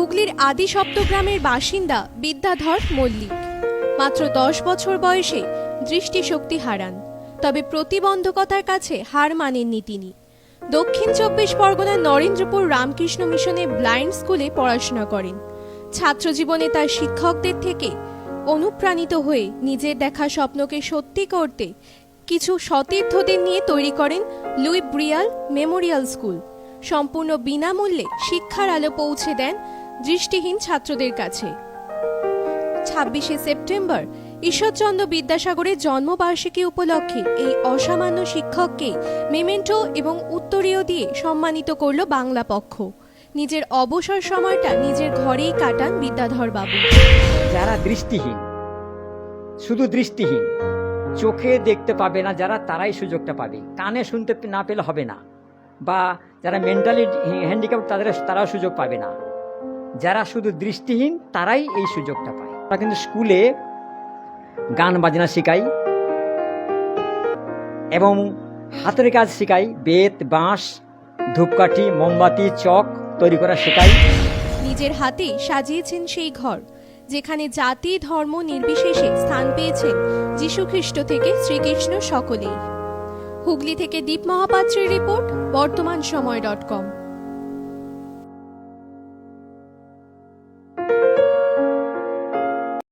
হুগলির আদি সপ্তগ্রামের বাসিন্দা বিদ্যাধর মল্লিক মাত্র 10 বছর বয়সে দৃষ্টিশক্তি হারান। তবে প্রতিবন্ধকতার কাছে হার মানেননি তিনি। দক্ষিণ 24 পরগনার নরেন্দ্রপুর রামকৃষ্ণ মিশনে ব্লাইন্ড স্কুলে পড়াশোনা করেন। ছাত্রজীবনে তার শিক্ষকদের থেকে অনুপ্রাণিত হয়ে নিজের দেখা স্বপ্নকে সত্যি করতে কিছু সতীর্থদের নিয়ে তৈরি করেন লুই ব্রিয়াল মেমোরিয়াল স্কুল। সম্পূর্ণ বিনামূল্যে শিক্ষার আলো পৌঁছে দেন দৃষ্টিহীন ছাত্রদের কাছে। 26শে সেপ্টেম্বর ঈশ্বরচন্দ্র বিদ্যাসাগরের জন্মবার্ষিকী উপলক্ষে এই অসামান্য শিক্ষককে মেমেন্টো এবং উত্তরীয় দিয়ে সম্মানিত করল বাংলা পক্ষ। নিজের অবসর সময়টা নিজের ঘরেই কাটান বিদ্যাধর বাবু। যারা দৃষ্টিহীন, শুধু দৃষ্টিহীন, চোখে দেখতে পাবে না যারা, তারাই সুযোগটা পাবে। কানে শুনতে না পেলে হবে না, বা যারা মেন্টালি হ্যান্ডিক্যাপ তারাও সুযোগ পাবে না। যারা শুধু দৃষ্টিহীন তারাই এই সুযোগটা পায়। আমরা কিন্তু স্কুলে গান বাজনা শেখাই এবং হাতের কাজ শেখাই। বেত, বাঁশ, ধূপকাঠি, মোমবাতি, চক তৈরি করা শেখাই। নিজের হাতে সাজিয়েছেন সেই ঘর যেখানে জাতি ধর্ম নির্বিশেষে স্থান পেয়েছেন যীশুখ্রিস্ট থেকে শ্রীকৃষ্ণ সকলেই। হুগলি থেকে দীপ মহাপাত্রের রিপোর্ট, বর্তমান সময়.com।